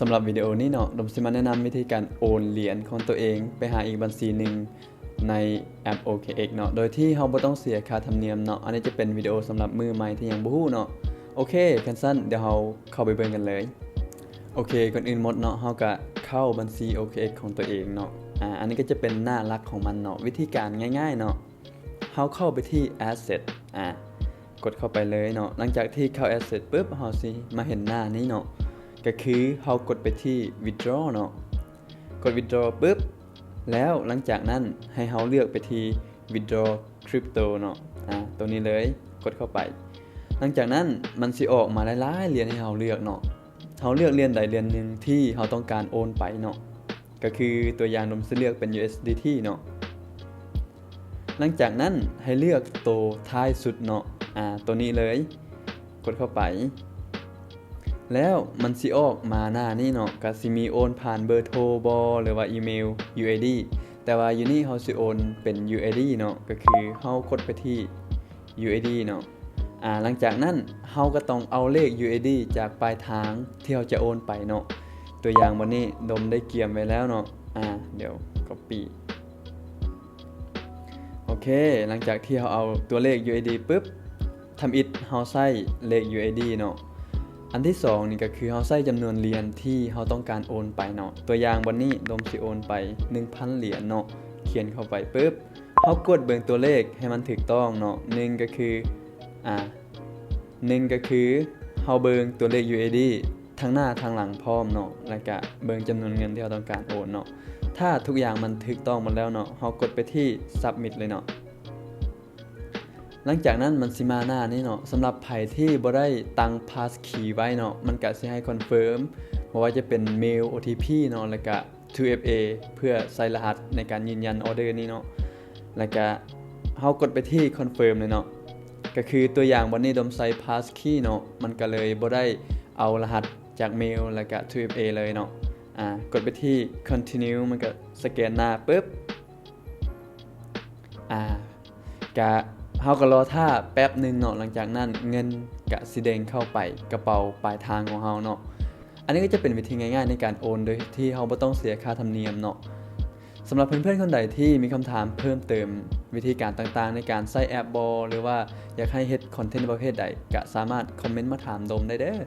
สำหรับวิดีโอนี้เนาะดมสิมาแนะนำวิธีการโอนเหรียญของตัวเองไปหาอีกบัญชีหนึ่งในแอป OKX เนาะโดยที่เราไม่ต้องเสียค่าธรรมเนียมเนาะอันนี้จะเป็นวิดีโอสำหรับมือใหม่ที่ยังบ่ฮู้เนาะโอเคกันสั้นเดี๋ยวเราเข้าไปเบิ่งกันเลยโอเคก่อนอื่นหมดเนาะเราก็เข้าบัญชี OKX ของตัวเองเนาะอันนี้ก็จะเป็นหน้าหลักของมันเนาะวิธีการง่ายๆเนาะเราเข้าไปที่ Asset กดเข้าไปเลยเนาะหลังจากที่เข้า Asset ปุ๊บเราสิมาเห็นหน้านี้เนาะก็คือเรากดไปที่ withdraw เนาะกด withdraw ปุ๊บแล้วหลังจากนั้นให้เราเลือกไปที่ withdraw crypto เนาะตัวนี้เลยกดเข้าไปหลังจากนั้นมันสิออกมาหลายๆเหรียญให้เราเลือกเนาะเราเลือกเหรียญใดเหรียญหนึ่งที่เราต้องการโอนไปเนาะก็คือตัวอย่างผมสิเลือกเป็น USDT เนาะหลังจากนั้นให้เลือกตัวท้ายสุดเนาะตัวนี้เลยกดเข้าไปแล้วมันสิออกมาหน้านี้เนาะก็สิมีโอนผ่านเบอร์โทรบ่หรือว่าอีเมล UID แต่ว่าอยู่นี่เฮาสิโอนเป็น UID เนาะก็คือเฮากดไปที่ UID เนาะหลังจากนั้นเฮาก็ต้องเอาเลข UID จากปลายทางที่เฮาจะโอนไปเนาะตัวอย่างวันนี้ดมได้เกียมไว้แล้วเนาะเดี๋ยว copy โอเคหลังจากที่เฮาเอาตัวเลข UID ปุ๊บทำอิฐเฮาใส่เลข UID เนาะอันที่2นี่ก็คือเฮาใส่จำนวนเหรียญที่เฮาต้องการโอนไปเนาะตัวอย่างวันนี้ดมสิโอนไป 1,000 เหรียญเนาะเขียนเข้าไปปุ๊บเฮากดเบิ่งตัวเลขให้มันถูกต้องเนาะ1ก็คือ1ก็คือเฮาเบิ่งตัวเลข USD ทั้งหน้าทั้งหลังพร้อมเนาะแล้วก็เบิ่งจำนวนเงินที่เราต้องการโอนเนาะถ้าทุกอย่างมันถูกต้องหมดแล้วเนาะเฮากดไปที่ Submit เลยเนาะหลังจากนั้นมันสิมาหน้านี้เนาะสำหรับไผที่บ่ได้ตั้ง Passkey ไว้เนาะมันก็สิให้คอนเฟิร์มบ่ว่าจะเป็นเมล OTP เนาะแล้วก็ 2FA เพื่อใส่รหัสในการยืนยันออเดอร์นี้เนาะแล้วก็เฮากดไปที่คอนเฟิร์มเลยเนาะก็คือตัวอย่างวันนี้ดมใส่ Passkey เนาะมันก็เลยบ่ได้เอารหัสจากเมลแล้วก็ 2FA เลยเนาะกดไปที่ continue มันก็สแกนหน้าปึ๊บก็เฮาก็รอท่าแป๊บนึงเนาะหลังจากนั้นเงินก็สิเด้งเข้าไปกระเป๋าปลายทางของเฮาเนาะอันนี้ก็จะเป็นวิธีง่ายๆในการโอนโดยที่เฮาบ่ต้องเสียค่าธรรมเนียมเนาะสำหรับเพื่อนๆคนใดที่มีคำถามเพิ่มเติมวิธีการต่างๆในการใช้แอปบ่หรือว่าอยากให้เฮ็ดคอนเทนต์ประเภทใดก็สามารถคอมเมนต์มาถามดมได้เด้อ